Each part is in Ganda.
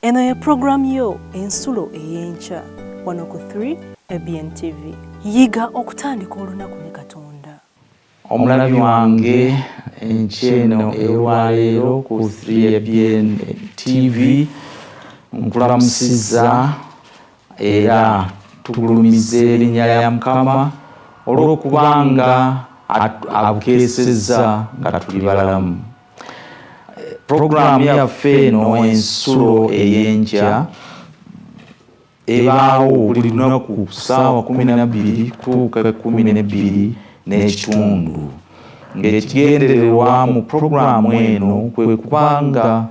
Eno ye program yo ensulo ey'enkya wano ku 3 ABN TV. Yiga okutandika olunaku ne Katonda. Omulabi wange enkyeno ewaleero ku 3 ABN TV nkulamusiza era tugulumiza erinnya lya Mukama olw'okubanga abukeesezza nga tuli balamu. Programu yaffe eno ensulo ey'enkya ebaawo buli lunaku ssaawa 12 kutuuka 12 n'ekitundu. Ng'ekigendererwa mu programu eno kwe kubanga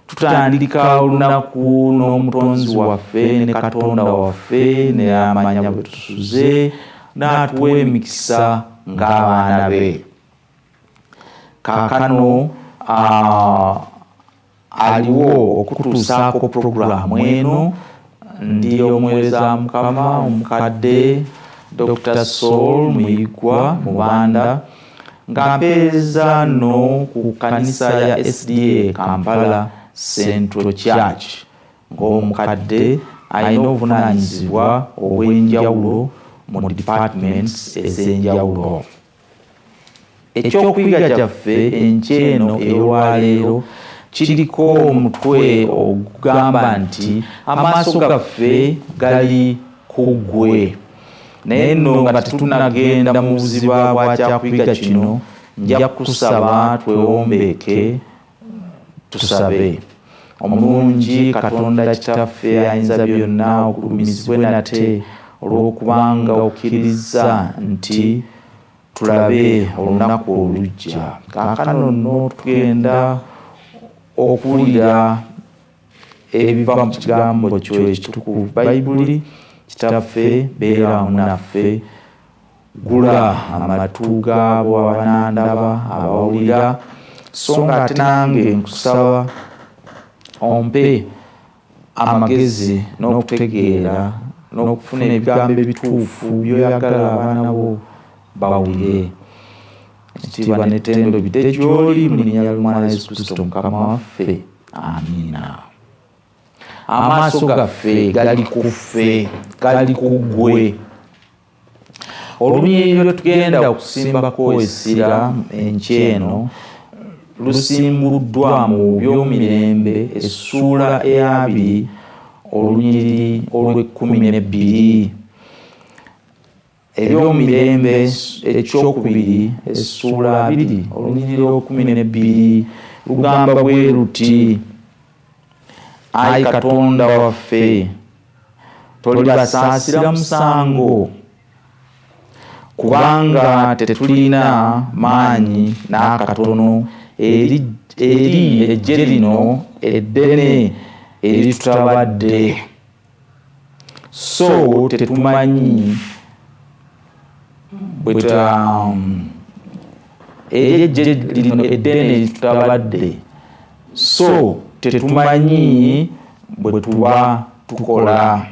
tutandika olunaku n'omutonzi waffe ne Katonda waffe ne amanya bwe tusuze n'atuwa emikisa ng'abaana be. Kaakano aliwo okutuusaako programu eno ndi omuweereza Mukama omukadde Dr. Saul Muyigwa Mubanda nga mpeereza nno ku kanisa ya SDA Kampala Central Church ng'omukadde alina obuvunaanyizibwa obw'enjawulo mu departments ez'enjawulo. Ekyokuyiga kyaffe enkyeno ey'olwaleero kiriko omutwe ogugamba nti amaaso gaffe gali ku ggwe. Naye nno nga tetunagenda mu buziba bwa kyakuyiga kino, nja kusaba twewombeeke tusabe. Omulungi Katonda Kitaffe Ayinza Byonna ogulumizibwe nate olw'okubanga okkiriza nti tulabe olunaku olujja. Kaakano nno tugenda okuwulira ebiva mu kigambo kyo ekitukuvu Bayibuli. Kitaffe beera wamu naffe, gula amatu gaabo abanandaba abawulira, so nga ate nange nkusaba ompe amagezi n'okutegeera n'okufuna ebigambo ebituufu by'oyagala abaana bo bawulire. Ekitiibwa n'ettendo bidde gy'oli mu linnya ly'Omwana Yesu Kristo Mukama waffe. Amiina. Amaaso gaffe gali ku ffe, gali ku ggwe. Olunyiriri lwe tugenda okusimbako essira enkyeno lusimbuddwa mu Byomirembe essuula eya 2 olunyiriri olw'e12. Ebyomirembe ekyokubiri essuula 2 olunyiriri olw'12 lugamba bwe luti: Ayi Katonda waffe, tolibasaasira musango, kubanga tetulina maanyi n'akatono eri eggye lino eddene eritutabadde. So tetumanyi eri eggye lino eddene eritutabadde, so tetumanyi bwe tuba tukola.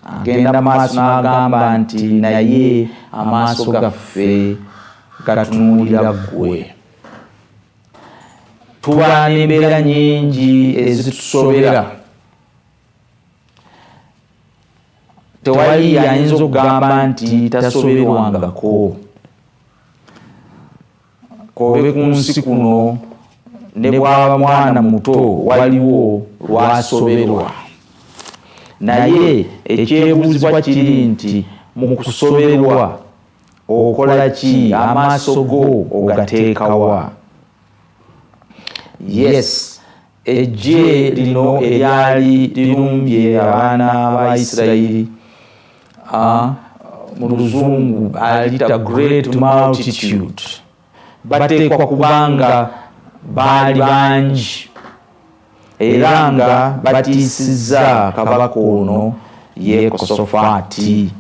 Agenda maaso n'agamba nti naye amaaso gaffe gatunuulira ggwe. Tuba n'embeera nnyingi ezitusobera. Tewali ayinza okugamba nti tasoberwangako. Kobe ku nsi kuno ne bwaba mwana muto waliwo lwasoberwa. Naye ekyebuuzibwa kiri nti mu kusoberwa okola ki? Amaaso go ogateekawa? Yes, eggye lino eryali lirumbye abaana ba Isirayiri mu Luzungu alita great multitude, bateekwa kubanga baali bangi era nga batiisizza kabaka ono Yekosafaati.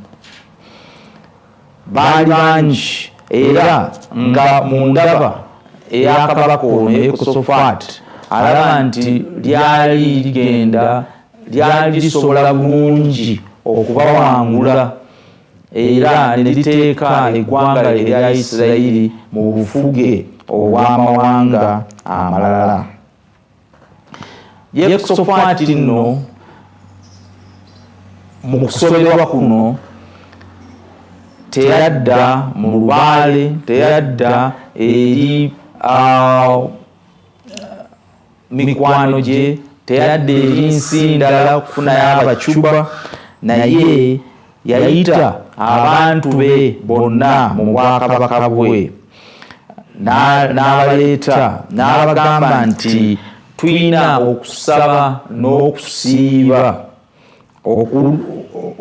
Baali bangi era nga mu ndaba eya kabaka ono Yekosafaati alaba nti lyali lisobola bulungi okubawangula era ne liteeka eggwanga erya Isirayiri mu bufuge obw'amawanga amalala. Yekosafaati nno mu kusoberwa kuno teyadda mu lubaale, teyadda eri mikwano gye, teyadde eri nsi ndala kufunayo abacuba, naye yayita abantu be bonna mu bwakabaka bwe n'abaleeta n'abagamba nti tulina okusaba n'okusiiba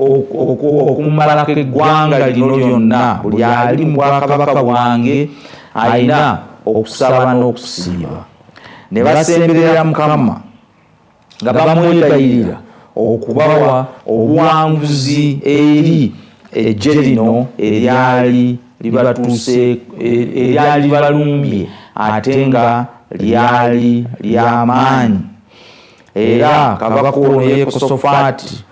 okumalako eggwanga lino lyonna. Buli ali mu bwakabaka bwange alina okusaba n'okusiiba. Ne basemberera Mukama nga bamwebayirira okubawa obuwanguzi eri eggye lino eryali libalumbye ate nga lyali ly'amaanyi. Era kabaka ono Yekosafaati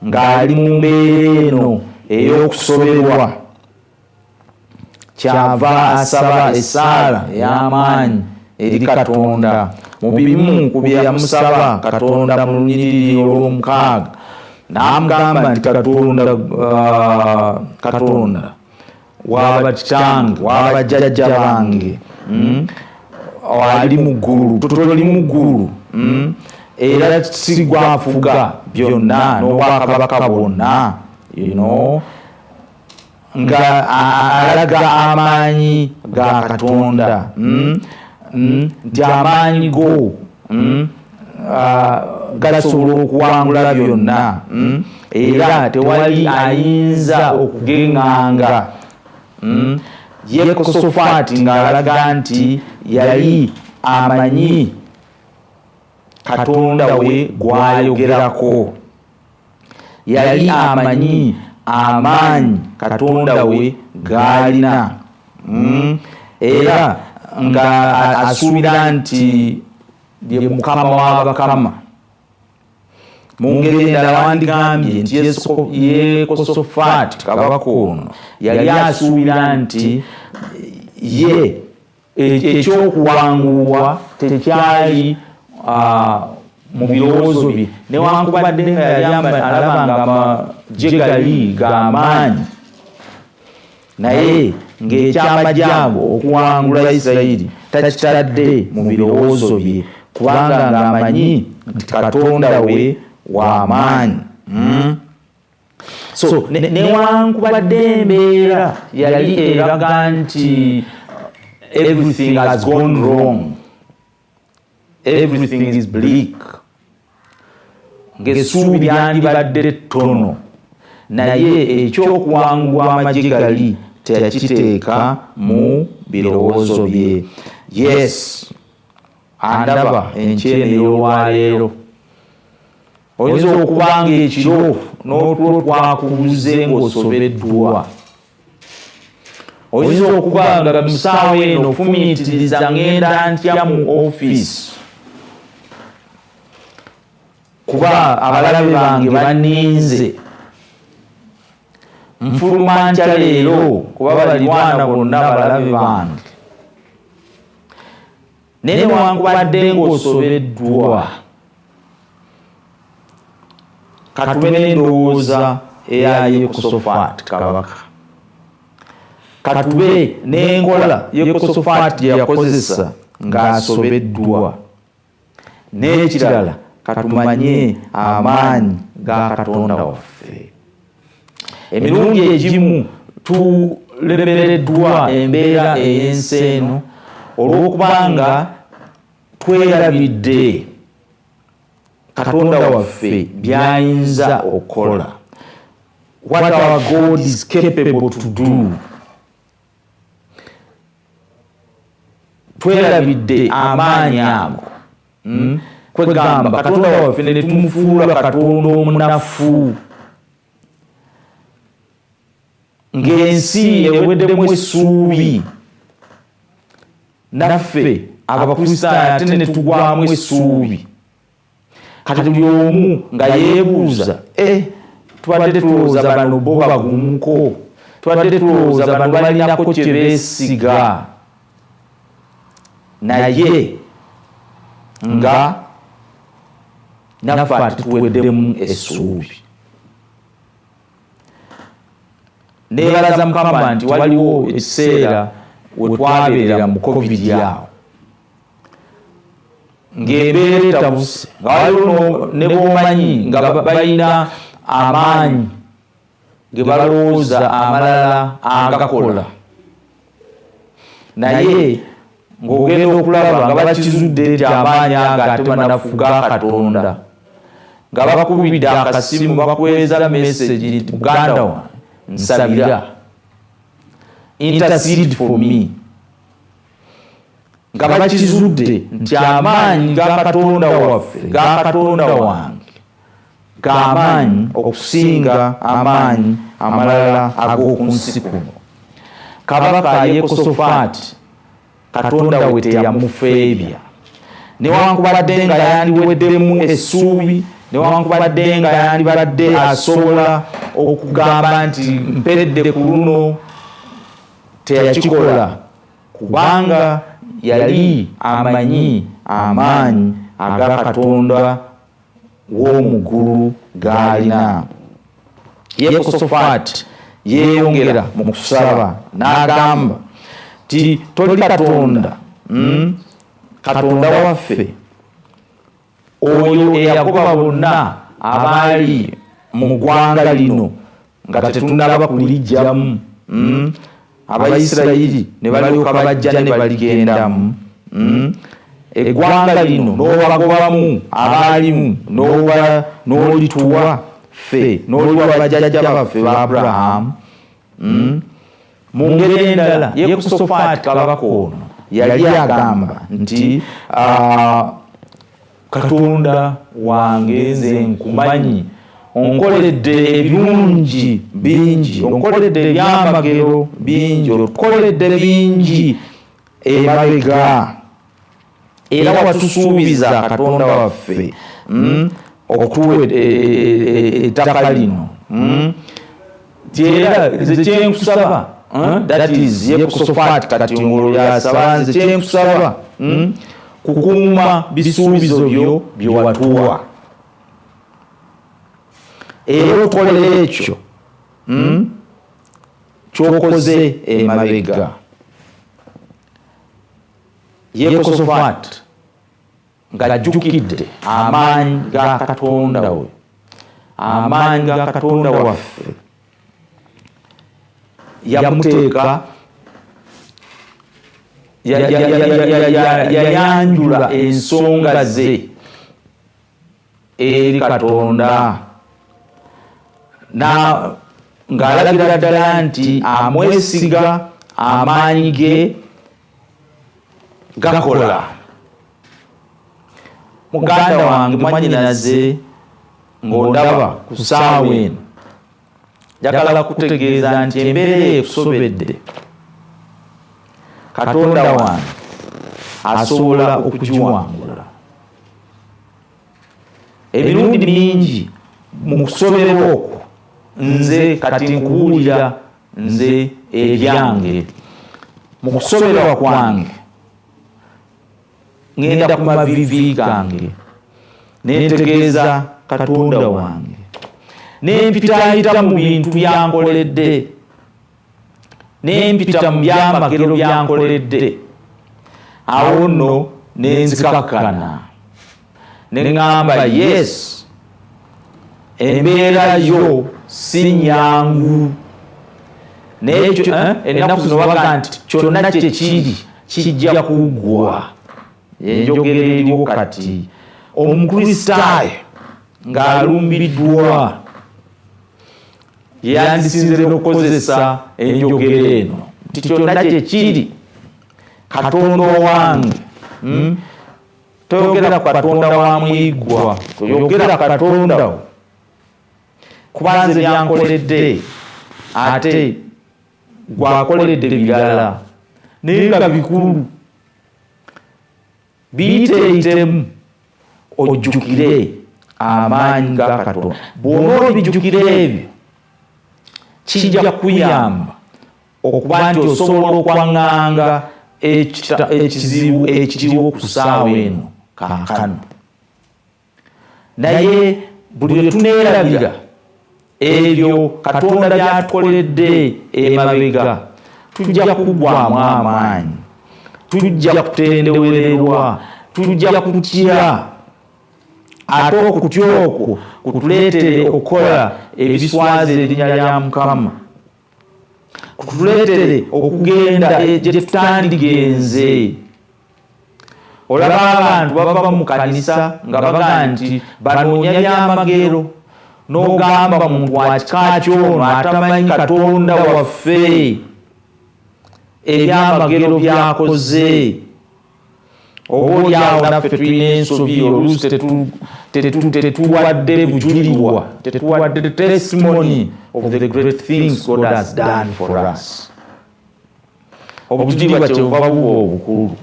ng'ali mu mbeera eno ey'okusoberwa kyava asaba essaala ey'amaanyi eri Katonda. Mu bimu ku bye yamusaba Katonda mu lunyiriri olw'omukaaga n'amugamba nti Katonda w'abakitange w'abajjajja bange ali mu ggulu, toli mu ggulu, era si gwafuga byonna n'obwakabaka bwonna, nga alaga amaanyi ga Katonda, nti amaanyi go gasobola okuwangula byonna, era tewali ayinza okugeŋŋanga. Yekosafaati ng'alaga nti yali amanyi Katonda we gw'ayogerako, yali amanyi amaanyi Katonda we g'alina, era nga asuubira nti ye Mukama w'abakama. Mu ngeri endala wandigambye nti Yekosafaati kabaka ono yali asuubira nti ye ekyokuwangulwa tekyali mu birowoozo bye, newankubadde nga yali alaba nga amagye gali g'amaanyi, naye ng'ekyamagye ago okuwangula Isirayiri takitadde mu birowoozo bye, kubanga ng'amanyi nti Katonda we w'amaanyi. So newankubadde embeera yali eraga nti everything has gone wrong, everything is bleak, ng'essuubi lyandibadde ttono, naye ekyokuwangulwa amagye gali teyakiteeka mu birowoozo bye. Yes, andaba enkyene ey'olwaleero. Oyinza okuba ng'ekiro n'otulo twakubuze ng'osobeddwa. Oyinza okuba nga musaawa eno ofumiitiriza ngenda ntya mu ofiisi kuba abalabe bange banninze, nfuluma ntya leero kuba balirwana bonna abalabe bange. Naye newankubadde ng'osobeddwa, katube n'endowooza eya Yekosafaati kabaka, katube n'enkola Yekosafaati gye yakozesa ng'asobeddwa, n'ekirala katumanye amaanyi ga Katonda waffe. Emirundi egimu tulemereddwa embeera ey'ensi eno olw'okubanga twerabidde Katonda waffe by'ayinza okukola, what our God is capable to do. Twerabidde amaanyi ago, kwegamba Katonda waffe ne tumufuula Katonda omunafu, ng'ensi eweddemu essuubi, naffe abakristaayo ate ne tugwamu essuubi. Kati buli omu nga yeebuuza, tubadde tulowooza bano bo bagumuko, tubadde tulowooza bano balinako kye beesiga, naye nga naffe ate tuweddemu essuubi. Neebalaza Mukama nti waliwo ekiseera we twabeerera mu COVID awo ng'embeera etabuse, nga waliwo ne b'omanyi nga balina amaanyi ge balowooza amalala agakola, naye ng'ogenda okulaba nga bakizudde nti amaanyi ago ate manafu ga Katonda, nga bakubidde akasimu bakweza message nti muganda wange nsabira, intercede for me, nga bakizudde nti amaanyi ga Katonda waffe, ga Katonda wange g'amaanyi okusinga amaanyi amalala ag'oku nsi kuno. Kabaka Yekosafaati Katonda we teyamufeebya, newankubadde nga yandiweddemu essuubi, newankubadde nga yandibadde asobola okugamba nti mperedde ku luno, teyakikola kubanga yali amanyi amaanyi aga Katonda w'omuggulu g'alina. Yekosafaati yeeyongera mu kusaba n'agamba ti toli Katonda, Katonda waffe oyo eyagoba bonna abaali mu ggwanga lino nga tetunnaba kulijjamu, Abayisirayiri ne balyoka bajja ne baligendamu, eggwanga lino n'obagobamu abaalimu n'olituwa ffe, n'oliwa bajjajja baffe ba Abulahamu. Mu ngeri endala Yekosafaati kabaka ono yali agamba nti Katonda wange nze nkumanyi, onkoledde ebirungi bingi, onkoledde ebyamagero bingi, onkoledde bingi emabega, era watusuubiza Katonda waffe okutuwa ettaka lino. Era nze kyenkusaba, that is Yekosafaati kati ngolo yasaba, nze kyenkusaba kukuuma bisuubizo byo bye watuwa, era okolera ekyo ky'okoze emabega. Yekosafaati ng'ajjukidde amaanyi ga Katonda we, amaanyi ga Katonda waffe, yamuteeka yayanjula ensonga ze eri Katonda, ng'alagira ddala nti amwesiga, amaanyi ge gakola. Muganda wange mwanyinaze ng'ondaba ku ssaawa eno, njagala kutegeeza nti embeera ekusobedde, Katonda wange asobola okugiwangula. Emirundi mingi mu kusoberwa okwo nze kati nkubuulira nze ebyange, mu kusoberwa kwange ngenda ku mavivi gange netegeeza Katonda wange, nempitayita mu bintu byankoledde, nempita mu byamagero byankoledde. Awo nno nenzikakkana neŋŋamba yes, embeera yo si nnyangu, n'ekyo ennaku zino baga nti kyonna kyekiri kijja kuggwa. Enjogera eriwo kati, Omukristaayo ng'alumbiddwa yandisinze okukozesa enjogera eno nti kyonna kyekiri. Katonda owange, toyogera ku Katonda wa muyiggwa, toyogera Katonda wo, kuba nze byankoledde ate gwakoledde birala naye nga bikulu. Biyiteeyitemu ojjukire amaanyi ga Katonda. Bw'oba obijjukira ebyo kijja kuyamba okuba nti osobola okwaŋŋanga ekizibu ekiriwo ku ssaawa eno kaakano. naye buli lwe tuneerabira ebyo Katonda byatukoledde emabega tujja kuggwaamu amaanyi, tujja kutendewererwa, tujja kutya, ate okutya okwo kutuleetere okukola ebiswaza erinnya lya Mukama, kutuleetere okugenda gye tutandigenze. Olaba abantu baba mu kanisa nga baga nti banoonya byamagero, n'ogamba muntu wa kika ky'ono atamanyi Katonda waffe ebyamagero byakoze. Oboolyawo naffe tulina ensobi, oluusi tetuwadde bujulirwa, tetuwadde testimony of the great things God has done for us. Obujulirwa kyebuva buba obukulu,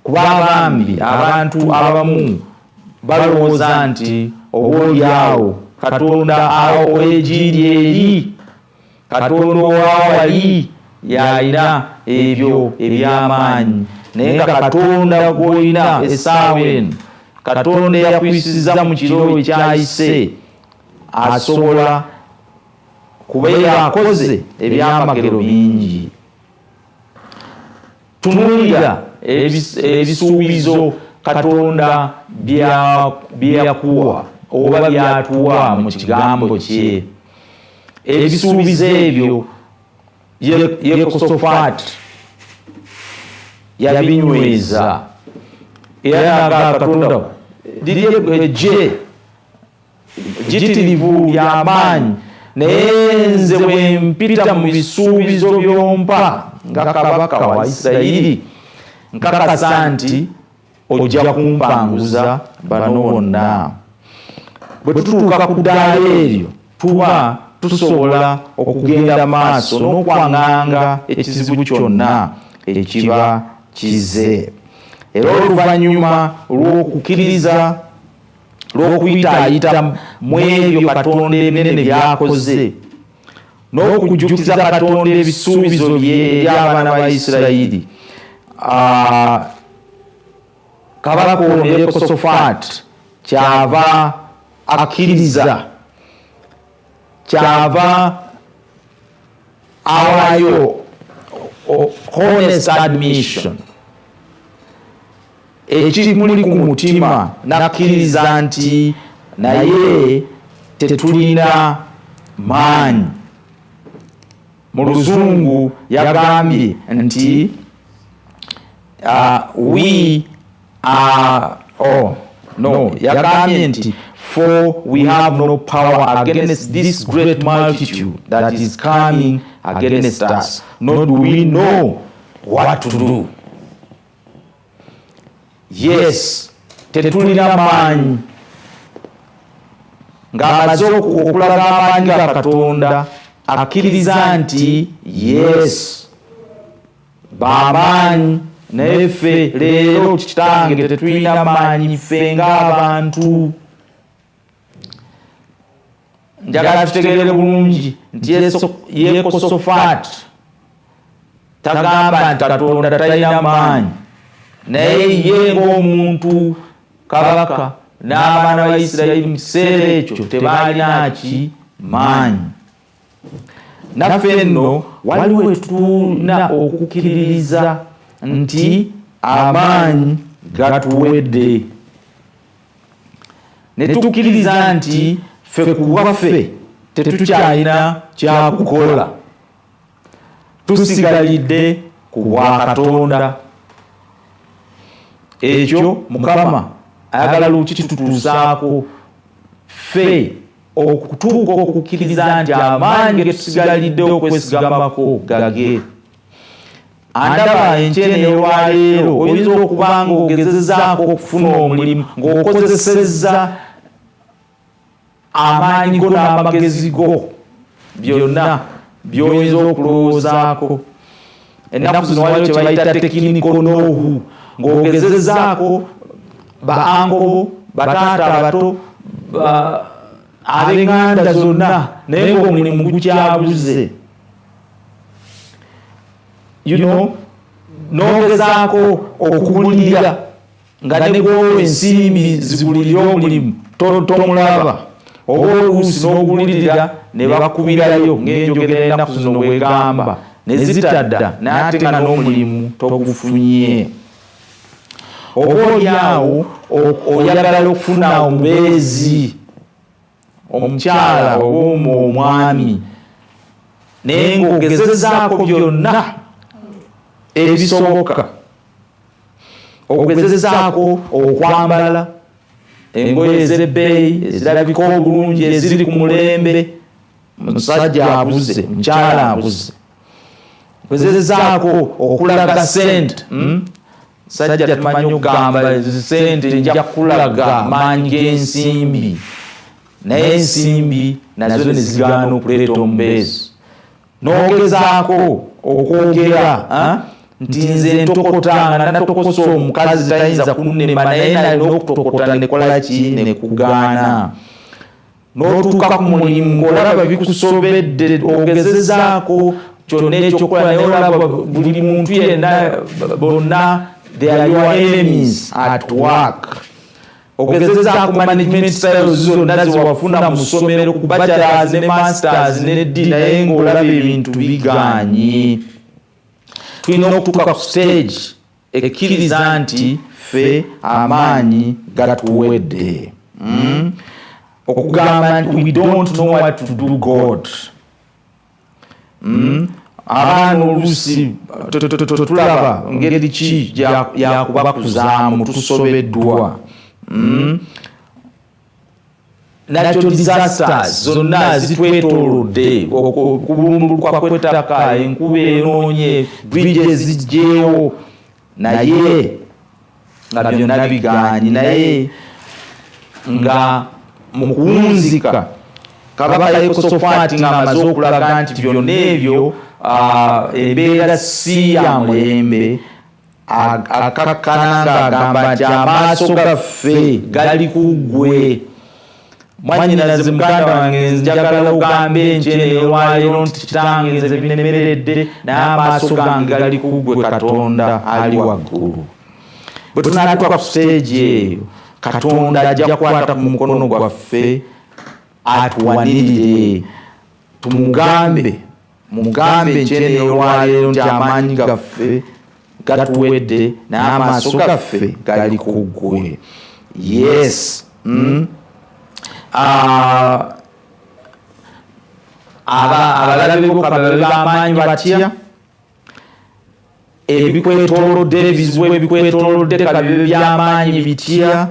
kuba abambi abantu abamu balowooza nti oboolyawo Katonda ow'egiri eri, Katonda owawali y'alina ebyo eby'amaanyi, naye nga Katonda gw'olina essaawa eno, Katonda eyakuyisiza mu kiro ekyayise, asobola kubeera akoze ebyamagero bingi. Tunuulira ebisuubizo Katonda byakuwa oba byatuwa mu kigambo kye. Ebisuubizo ebyo Yekosafaati yabinyweza era nga Katonda liri eggye jitirivu ly'amaanyi, naye nze bwe mpita mu bisuubizo by'ompa nga kabaka wa Isirayiri, nkakasa nti ojja kumpanguza bano bonna. Bwe tutuuka ku ddaala eryo tuba tusobola okugenda maaso n'okwaŋŋanga ekizibu kyonna ekiba kize. Era oluvannyuma lw'okukkiriza, lw'okuyitaayita mu ebyo Katonda ebinene byakoze, n'okujjukiza Katonda ebisuubizo bye eri abaana ba Isirayiri, kabaka ono Yekosafaati kyava akkiriza, kyava awaayo honest admission ekimuli ku mutima, nakkiriza nti naye tetulina maanyi. Mu Luzungu yagambye nti yagambye nti for we have no power against this great multitude that is coming against us, nor do we know what to do. Yes, tetulina maanyi. Ng'amaze okulaga amaanyi ga Katonda, akkiriza nti yes, bamaanyi, naye ffe leero kitange tetulina maanyi ffe ng'abantu. Njagala tutegeere bulungi nti Yekosafaati tagamba nti Katonda talina maanyi, naye ye ng'omuntu kabaka n'abaana ba Isirayiri mu kiseera ekyo tebaalina ki maanyi. Naffe nno waliwo we tulina okukkiririza nti amaanyi gatuwedde, ne tukkiriza nti ffe ku bwaffe tetukyalina kyakukola, tusigalidde ku bwa Katonda. Ekyo Mukama ayagala lukitutuusaako ffe okutuuka okukkiriza nti amaanyi ge tusigaliddewo okwesigamako gage. Andaba enkyene ey'olwaleero oyinza okuba ng'ogezezzaako okufuna omulimu ng'okozesezza amaanyi go n'amagezi go byonna by'oyinza okulowoozaako. Ennaku zino waliwo kye bayita technical know-how, ng'ogezezzaako ba-ankobo, bataata abato, ab'eŋŋanda zonna, naye ng'omulimu gukyabuze. N'ogezaako okugulirira nga ne gwowa ensimbi zigulira omulimu tomulaba oba oluusi n'ogulirira ne bakubirayo ng'enjogera ennaku zino bwegamba ne zitadda n'ate nga n'omulimu togufunye. Oba oliawo oyagala okufuna omubeezi omukyala oba omwami naye ng'ogezezaako byonna ebisoboka, ogezezaako okwambala engoye ez'ebbeeyi ezirabika obulungi eziri ku mulembe, musajja abuze, mukyala abuze, ogezezaako okulaga sente. Sajja tumanyi okugamba sente nja kulaga maanyi g'ensimbi, naye ensimbi nazo ne zigaana okuleeta omubeezi. N'ogezaako okwogera nti nze ntokotanga natokosa omukazi tayinza kunnema naye nalina okutokota nekola ki nekugaana. N'otuuka ku mulimu ng'olaba bikusobedde ogezezaako kyonna ekyokola naye olaba buli muntu yenna bonna they are your enemies at work. Ogezezaako management styles zonna zewafuna mu ssomero ku bachelors ne masters ne D naye ng'olaba ebintu biganye. Tulina okutuuka ku stage ekkiriza nti ffe amaanyi gatuwedde. Okugamba nti we don't know what to do God. Abaana oluusi tulaba ngeri ki yakubakuzaamu tusobeddwa. Natural disasters zonna zitwetoolodde, okubulumbuluka kw'ettaka, enkuba enoonye, bridges zijjeewo, naye nga byonna biganye. Naye nga mu kuwunzika Kabaka Yekosafaati ng'amaze okulaga nti byonna ebyo embeera si ya mulembe, akakkana ng'agamba nti amaaso gaffe gali ku ggwe. Mwannyinaze muganda wange njagala ogambe enkyene olwaleero nti kitange nze binemeredde naye amaaso gange gali ku ggwe Katonda ali waggulu. Bwe tunaatuuka ku stage eyo Katonda ajja kukwata ku mukono gwaffe atuwanirire, tumugambe enkyene olwaleero nti amaanyi gaffe gatuwedde naye amaaso gaffe gali ku ggwe. Yes. Abalabe bo kababe b'amaanyi batya? Ebikwetoolodde, ebizibu ebikwetoolodde kabibe by'amaanyi bitya?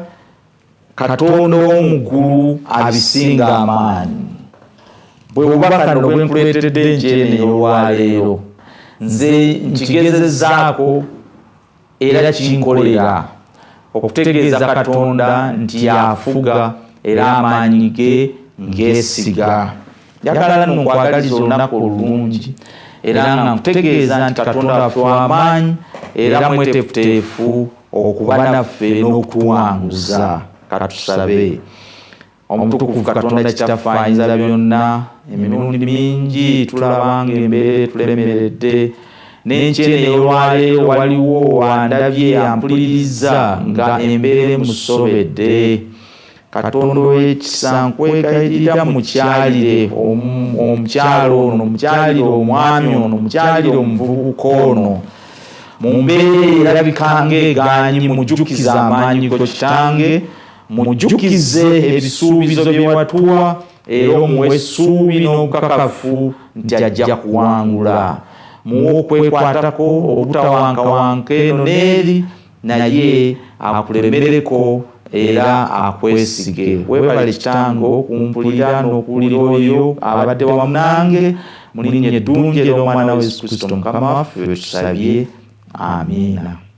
Katonda ow'omuggulu abisinga amaanyi. Bwe bubaka no bwe nkuleetedde enkyene olwaleero nze nkigezezaako era kinkolera okutegeeza Katonda nti yafuga era amaanyi ge ngeesiga. Njagala nno nkwagaliza olunaku olulungi era nga nkutegeeza nti Katonda waffe w'amaanyi era mweteefuteefu okuba naffe n'okutuwanguza. Katusabe. Omutukuvu Katonda Kitaffe Ayinza byonna, emirundi mingi tulabanga embeera tulemeredde, n'enkyene olwaleero waliwo wandabye ampuliriza nga embeera emusobedde. Katonda ow'ekisa nkwegayirira mukyalire omukyalo ono, mukyalire omwami ono, mukyalire omuvubuka ono, mu mbeera erabika ng'egaanyi mujjukize amaanyi go Kitange, mujjukize ebisuubizo bye watuwa era omuwe essuubi n'obukakafu nti ajja kuwangula. Muwe okwekwatako obutawankawanka eno n'eri, naye akulemereko era akwesige. Weebale Kitange okumpulira n'okuwulira oyo abadde wamu nange, mu linnya eddungi ery'Omwana wa Yesu Kristo Mukama waffe tusabye. Amiina.